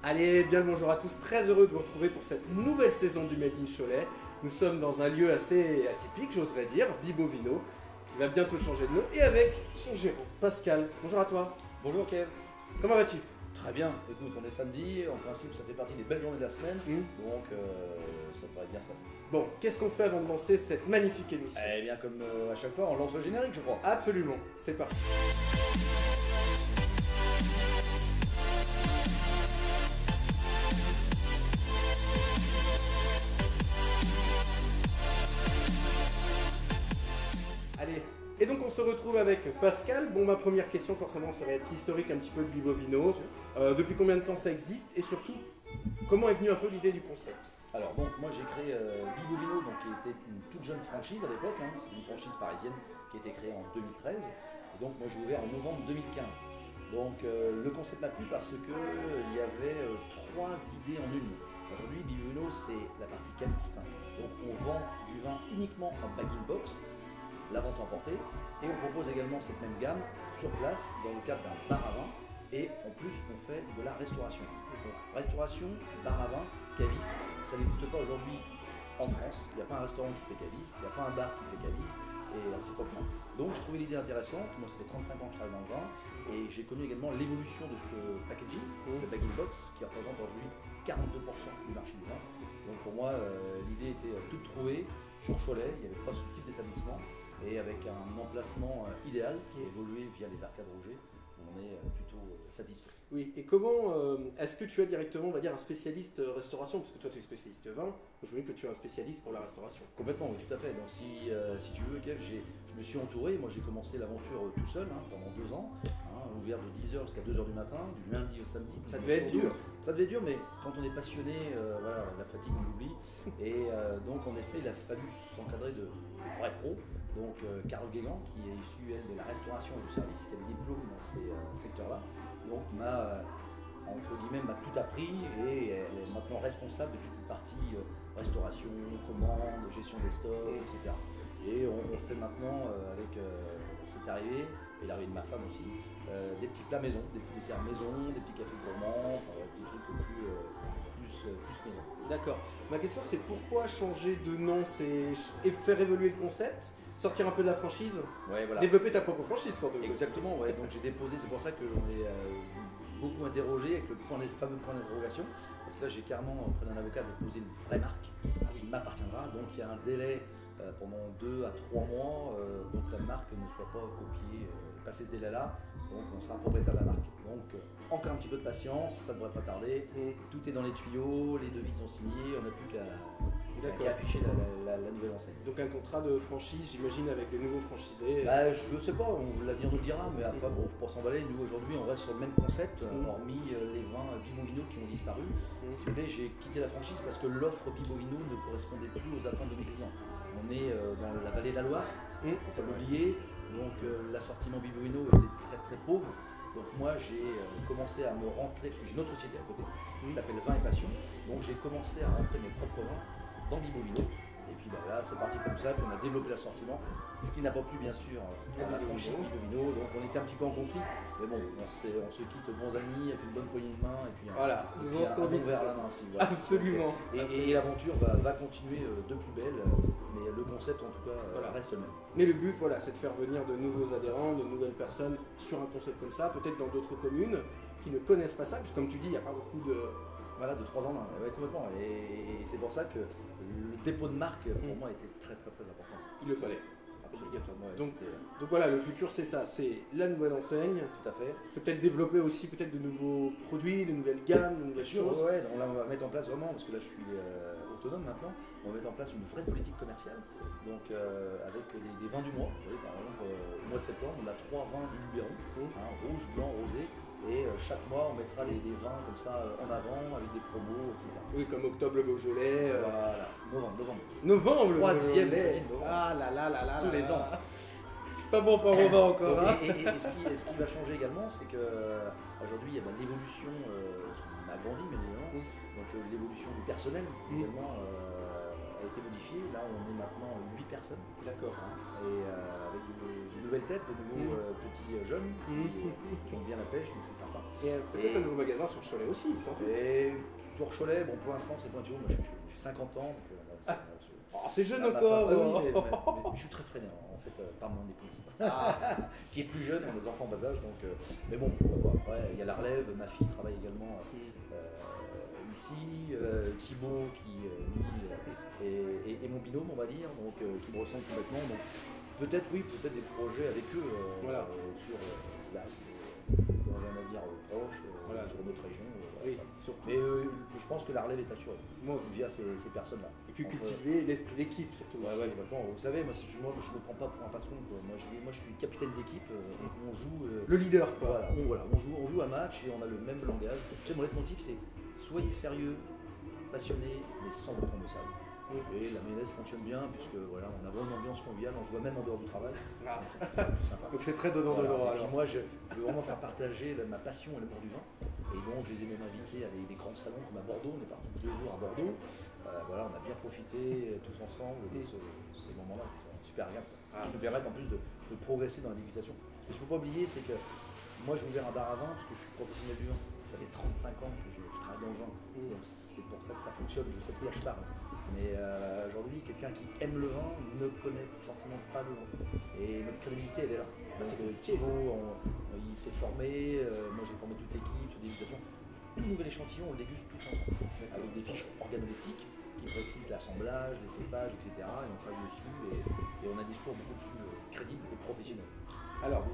Allez, bien le bonjour à tous, très heureux de vous retrouver pour cette nouvelle saison du Made in Cholet. Nous sommes dans un lieu assez atypique, j'oserais dire, Bibovino, qui va bientôt changer de nom, et avec son gérant, Pascal. Bonjour à toi. Bonjour Kev. Comment vas-tu? Très bien, écoute, on est samedi, en principe ça fait partie des belles journées de la semaine, donc ça devrait bien se passer. Bon, qu'est-ce qu'on fait avant de lancer cette magnifique émission? Eh bien comme à chaque fois, on lance le générique je crois. Absolument, c'est parti. Allez, et donc on se retrouve avec Pascal. Bon, ma première question forcément ça va être l'historique un petit peu de Bibovino. Depuis combien de temps ça existe et surtout comment est venue un peu l'idée du concept? Alors donc moi j'ai créé Bibovino, donc qui était une toute jeune franchise à l'époque, hein. C'est une franchise parisienne qui a été créée en 2013. Et donc moi j'ai ouvert en novembre 2015. Donc le concept m'a plu parce que il y avait trois idées en une. Aujourd'hui Bibovino c'est la partie caviste. Donc on vend du vin uniquement en bag-in-box, la vente emportée, et on propose également cette même gamme sur place dans le cadre d'un bar à vin, et en plus on fait de la restauration. Donc, restauration, bar à vin, caviste, ça n'existe pas aujourd'hui en France. Il n'y a pas un restaurant qui fait caviste, il n'y a pas un bar qui fait caviste, et réciproquement. Donc j'ai trouvé l'idée intéressante. Moi ça fait 35 ans que je travaille dans le vin, et j'ai connu également l'évolution de ce packaging, le bag-in-box, qui représente aujourd'hui 42% du marché du vin. Donc pour moi l'idée était toute trouvée sur Cholet. Il n'y avait pas ce type d'établissement, et avec un emplacement idéal qui a évolué via les arcades Rouget, on est plutôt satisfait. Oui, et comment est-ce que tu es directement, on va dire, un spécialiste restauration, parce que toi tu es spécialiste vin, donc je veux que tu es un spécialiste pour la restauration. Complètement, oui, tout à fait. Donc si tu veux, Kev, je me suis entouré. Moi j'ai commencé l'aventure tout seul pendant 2 ans, ouvert de 10h jusqu'à 2h du matin, du lundi au samedi. Ça devait être dur. Ça devait être dur, mais quand on est passionné, voilà, la fatigue on l'oublie. Et donc en effet, il a fallu s'encadrer de vrais pros. Donc Carole Guégan, qui est issue elle de la restauration et du service, qui a des diplômes dans ces secteurs-là, donc m'a entre guillemets m'a tout appris, et elle est maintenant responsable de toute cette partie restauration, commande, gestion des stocks, etc. Et on fait maintenant avec cette arrivée et l'arrivée de ma femme aussi, des petits plats maison, des petits desserts maison, des petits cafés gourmands, des trucs plus maison. D'accord. Ma question c'est pourquoi changer de nom, c'est faire évoluer le concept, sortir un peu de la franchise, ouais, voilà. Développer ta propre franchise sans doute. Exactement, ouais. Donc j'ai déposé, c'est pour ça qu'on est beaucoup interrogé avec le fameux point d'interrogation, parce que là j'ai carrément, auprès d'un avocat, déposé une vraie marque qui m'appartiendra. Donc il y a un délai pendant 2 à 3 mois, donc la marque ne soit pas copiée, passer ce délai-là, donc on sera propriétaire de la marque. Donc encore un petit peu de patience, ça ne devrait pas tarder. Tout est dans les tuyaux, les devis sont signés, on n'a plus qu'à afficher la nouvelle enseigne. Donc un contrat de franchise, j'imagine, avec des nouveaux franchisés. Bah, je sais pas, l'avenir nous le dira, mais après, bon, faut pas s'emballer. Nous aujourd'hui, on reste sur le même concept, hormis les vins Bibovino qui ont disparu. Si vous voulez, j'ai quitté la franchise parce que l'offre Bibovino ne correspondait plus aux attentes de mes clients. On est dans la vallée de la Loire, faut pas l'oublier, donc l'assortiment Bibovino était très très pauvre. Donc moi j'ai commencé à me rentrer, parce que j'ai une autre société à côté qui s'appelle Vin et Passion, donc j'ai commencé à rentrer mes propres vins dans Bivovino. Et puis là c'est parti comme ça, puis on a développé l'assortiment, ce qui n'a pas plu bien sûr à la franchise Bivovino. Donc on était un petit peu en conflit, mais bon, on se quitte bons amis, avec une bonne poignée de main, et puis voilà, c'est ce qu'on dit. Vers la main, si, voilà. Absolument. Et l'aventure va continuer de plus belle, mais le concept en tout cas reste le même. Mais le but, voilà, c'est de faire venir de nouveaux adhérents, de nouvelles personnes sur un concept comme ça, peut-être dans d'autres communes qui ne connaissent pas ça, parce que comme tu dis, il n'y a pas beaucoup de... Voilà, de 3 ans, ouais, complètement. Et c'est pour ça que le dépôt de marque, pour moi, était très très très important. Il le fallait. Obligatoirement. Ouais, donc voilà, le futur c'est ça, c'est la nouvelle enseigne. Tout à fait. Peut-être développer aussi peut-être de nouveaux produits, de nouvelles gammes, de nouvelles choses. Ouais, donc là on va mettre en place vraiment, parce que là je suis autonome maintenant, on va mettre en place une vraie politique commerciale. Donc avec des vins du mois. Vous voyez, par exemple, au mois de septembre, on a 3 vins du Luberon, rouge, blanc, rosé. Et chaque mois, on mettra des vins comme ça en avant, avec des promos, etc. Oui, comme octobre le Beaujolais. Voilà, novembre. Novembre le Troisième Beaujolais. novembre. Ah là là là là. Tous les ans. Je suis pas bon pour au vin encore. Et ce qui va changer également, c'est qu'aujourd'hui, il y a l'évolution, on a grandi, mais évidemment, donc l'évolution du personnel également. a été modifié. Là, on est maintenant 8 personnes. D'accord. Et avec de nouvelles têtes, de nouveaux petits jeunes qui ont bien la pêche, donc c'est sympa. Et peut-être un nouveau magasin sur Cholet aussi, sans doute. Et sur Cholet, bon, pour l'instant, c'est pointu. Moi, j'ai 50 ans. Donc, c'est jeune encore. Oui, mais je suis très freiné en fait par mon épouse. Qui est plus jeune, on a des enfants en bas âge, donc mais bon, après il y a la relève, ma fille travaille également ici, Thibaut qui lui est mon binôme on va dire, donc qui me ressemble complètement, donc peut-être des projets avec eux sur dans un avenir proche, sur notre région. Oui, mais je pense que la relève est assurée via ces personnes-là. Et puis cultiver l'esprit d'équipe surtout. Complètement. Vous savez, moi je ne me prends pas pour un patron. Quoi. Moi je suis capitaine d'équipe, on joue. Le leader quoi. On joue un match et on a le même langage. Tu sais, mon leitmotiv c'est soyez sérieux, passionné, mais sans vous prendre au sérieux. Et la mayonnaise fonctionne bien puisque voilà, on a vraiment une ambiance conviviale, on se voit même en dehors du travail. Donc c'est très dodant. Alors moi je veux vraiment faire partager ma passion et l'amour du vin. Et donc je les ai même invités à des grands salons comme à Bordeaux, on est parti 2 jours à Bordeaux. On a bien profité tous ensemble de ces moments-là qui sont super agréables. Qui nous permettent en plus de progresser dans la dégustation. Ce qu'il ne faut pas oublier, c'est que moi j'ai ouvert un bar à vin parce que je suis professionnel du vin. Ça fait 35 ans que je travaille dans le vin. Donc c'est pour ça que ça fonctionne, je sais plus là je parle. Mais aujourd'hui, quelqu'un qui aime le vin ne connaît forcément pas le vin. Et notre crédibilité, elle est là. Donc Thibaut, il s'est formé, moi j'ai formé toute l'équipe sur des dégustations. Tout nouvel échantillon, on le déguste tous ensemble. Avec des fiches organoleptiques qui précisent l'assemblage, les cépages, etc. Et on travaille dessus et on a un discours beaucoup plus crédible et professionnel. Alors,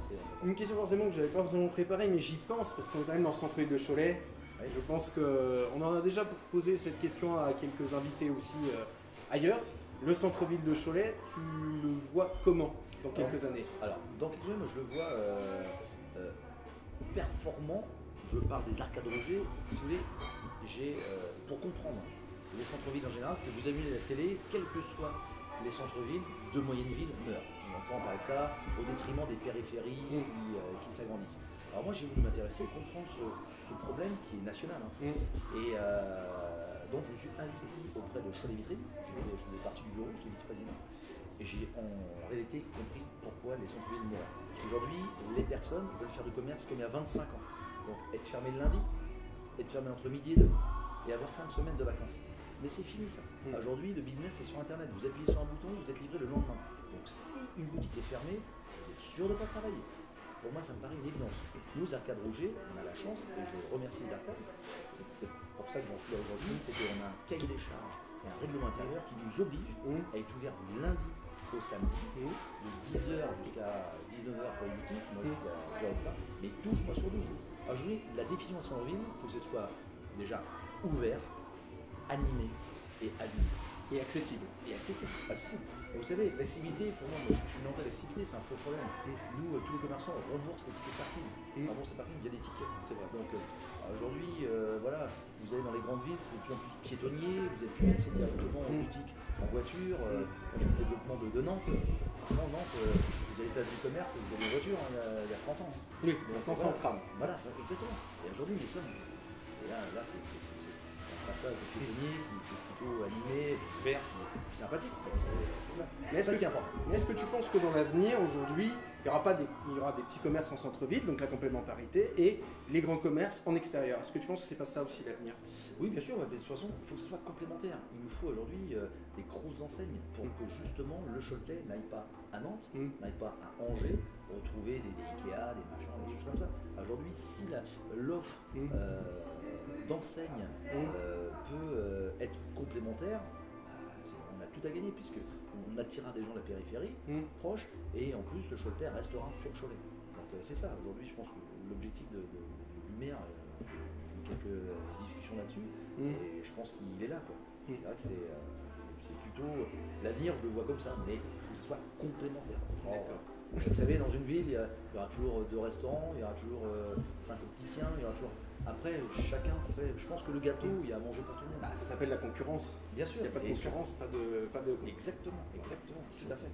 une question forcément que je n'avais pas forcément préparée, mais j'y pense parce qu'on est quand même dans le centre-ville de Cholet. Je pense qu'on en a déjà posé cette question à quelques invités aussi ailleurs. Le centre-ville de Cholet, tu le vois comment dans quelques années? Alors, dans quelques années, moi je le vois performant. Je parle des arcades Roger. Si vous voulez, pour comprendre les centres-villes en général, que vous allumez la télé, quels que soient les centres-villes de moyenne ville meurent. On entend parler de ça au détriment des périphéries qui s'agrandissent. Alors moi j'ai voulu m'intéresser et comprendre ce problème qui est national. Et donc je me suis investi auprès de Cholet Vitrine, je faisais partie du bureau, j'étais vice-président. Et j'ai en réalité compris pourquoi les centres-villes meurent. Aujourd'hui, les personnes veulent faire du commerce comme il y a 25 ans. Donc être fermé le lundi, être fermé entre midi et 2, et avoir 5 semaines de vacances. Mais c'est fini ça. Aujourd'hui, le business c'est sur internet. Vous appuyez sur un bouton, vous êtes livré le lendemain. Donc si une boutique est fermée, vous êtes sûr de ne pas travailler. Pour moi, ça me paraît une évidence. Nous, Arcades Roger, on a la chance, et je remercie les arcades, c'est peut-être pour ça que j'en suis là aujourd'hui, c'est qu'on a un cahier des charges et un règlement intérieur qui nous oblige à être ouvert du lundi au samedi, de 10h jusqu'à 19h pour les boutiques, moi je suis à Guadeloupe, mais 12 mois sur 12. Aujourd'hui, la définition à centre-ville, il faut que ce soit déjà ouvert, animé et habillé. Et accessible. Vous savez, l'accessibilité, pour moi, je suis dans l'accessibilité, c'est un faux problème. Nous, tous les commerçants, on rembourse les tickets parking. On rembourse les parking via des tickets, c'est vrai. Donc aujourd'hui, voilà, vous allez dans les grandes villes, c'est de plus en plus piétonnier, vous êtes plus accès directement en boutique, en voiture. Moi, je fais le développement de Nantes. Franchement, Nantes, vous avez place du commerce et vous avez une voiture il y a 30 ans. Oui, maintenant c'est en tram. Voilà, exactement. Et aujourd'hui, nous sommes. Et là c'est un passage piétonnier qui est plutôt animé, vert, qui est sympathique. C'est ça. Mais est-ce que tu penses que dans l'avenir, aujourd'hui, il y aura des petits commerces en centre-ville, donc la complémentarité, et les grands commerces en extérieur? Est-ce que tu penses que c'est pas ça aussi l'avenir? Oui, bien sûr, mais de toute façon, il faut que ce soit complémentaire. Il nous faut aujourd'hui des grosses enseignes pour que justement le Choletais n'aille pas à Nantes, n'aille pas à Angers, retrouver des Ikea, des machins, des choses comme ça. Aujourd'hui, si l'offre d'enseigne peut être complémentaire, on a tout à gagner puisque on attirera des gens de la périphérie proche et en plus le Choletais restera sur Cholet. Donc c'est ça, aujourd'hui je pense que l'objectif de maire, quelques discussions là-dessus, et je pense qu'il est là. C'est vrai que c'est plutôt l'avenir, je le vois comme ça, mais il faut que ce soit complémentaire. Vous savez, dans une ville, il y aura toujours 2 restaurants, il y aura toujours 5 opticiens, il y aura toujours... Après, chacun fait... Je pense que le gâteau, il y a à manger pour tout le monde. Ça s'appelle la concurrence. Bien sûr. S'il n'y a pas de concurrence, pas de... Exactement. Tout à fait.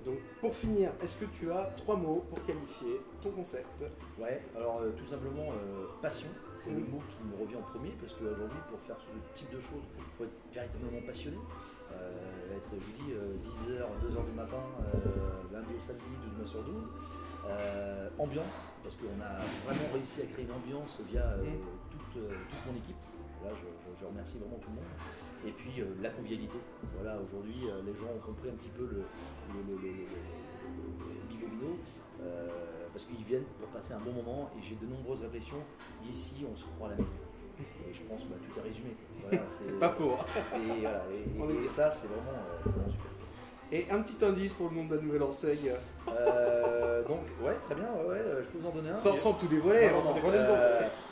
Donc pour finir, est-ce que tu as 3 mots pour qualifier ton concept? Ouais, alors tout simplement passion, c'est le mot qui me revient en premier parce qu'aujourd'hui pour faire ce type de choses, il faut être véritablement passionné. Être, je vous dis, 10h, 2h du matin, lundi au samedi, 12 mois sur 12. Ambiance, parce qu'on a vraiment réussi à créer une ambiance via toute mon équipe. Là, je remercie vraiment tout le monde. Et puis la convivialité. Voilà, aujourd'hui, les gens ont compris un petit peu le Bibo Vino, parce qu'ils viennent pour passer un bon moment. Et j'ai de nombreuses réflexions. D'ici, on se croit à la maison. Et je pense que tout est résumé. Voilà, c'est pas faux. Voilà, et ça, c'est vraiment super. Et un petit indice pour le nom de la nouvelle enseigne. Donc, ouais, très bien, je peux vous en donner un. Sans tout dévoiler,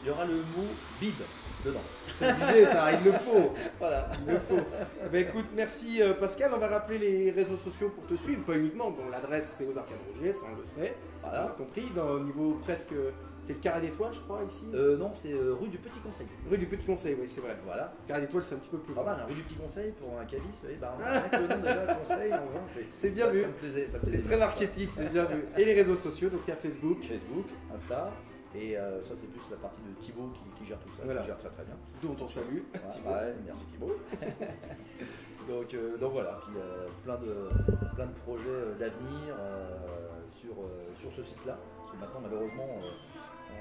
il y aura le mot bib dedans. C'est obligé, ça, il le faut. Voilà. Il le faut. Ben écoute, merci Pascal, on va rappeler les réseaux sociaux pour te suivre, pas uniquement. Bon, l'adresse c'est aux Arcades Rogier, ça on le sait. Voilà. On a compris, au niveau presque. C'est le Carré d'Étoile, je crois, ici. Non, c'est rue du Petit Conseil. Rue du Petit Conseil, oui, c'est vrai. Voilà. Carré d'Étoile, c'est un petit peu plus loin. Pas mal, rue du Petit Conseil pour un caviste, vous voyez, avec le nom déjà, Conseil, en vin, c'est bien vu. Ça me plaisait. C'est très marketing, c'est bien vu. Et les réseaux sociaux, donc il y a Facebook, Insta. Et ça, c'est plus la partie de Thibaut qui gère tout ça, voilà. Qui gère très bien. Dont on salue. Voilà, ouais, merci Thibaut. donc voilà, puis plein de projets d'avenir sur ce site-là. Parce que maintenant, malheureusement,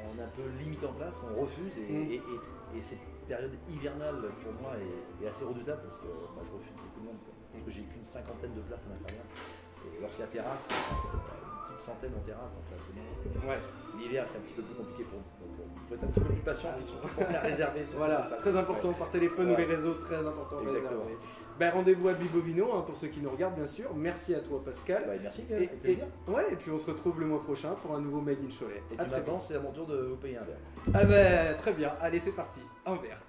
on est un peu limité en place, on refuse. Et cette période hivernale, pour moi, est assez redoutable parce que moi, je refuse beaucoup de monde. Parce que j'ai qu'une cinquantaine de places à l'intérieur. Et lorsqu'il y a terrasse, une petite centaine en terrasse, donc là, c'est bon. Ouais. L'hiver, c'est un petit peu plus compliqué pour nous. Donc il faut être un petit peu plus patient et surtout penser à réserver. Voilà, c'est très important par téléphone ou les réseaux, très important. Exactement. Ben, rendez-vous à Bibo Vino, pour ceux qui nous regardent bien sûr. Merci à toi Pascal. Merci, avec plaisir. Et puis on se retrouve le mois prochain pour un nouveau Made in Cholet. Et puis maintenant, c'est à mon tour de vous payer un verre. Ah ben très bien, allez c'est parti, un verre.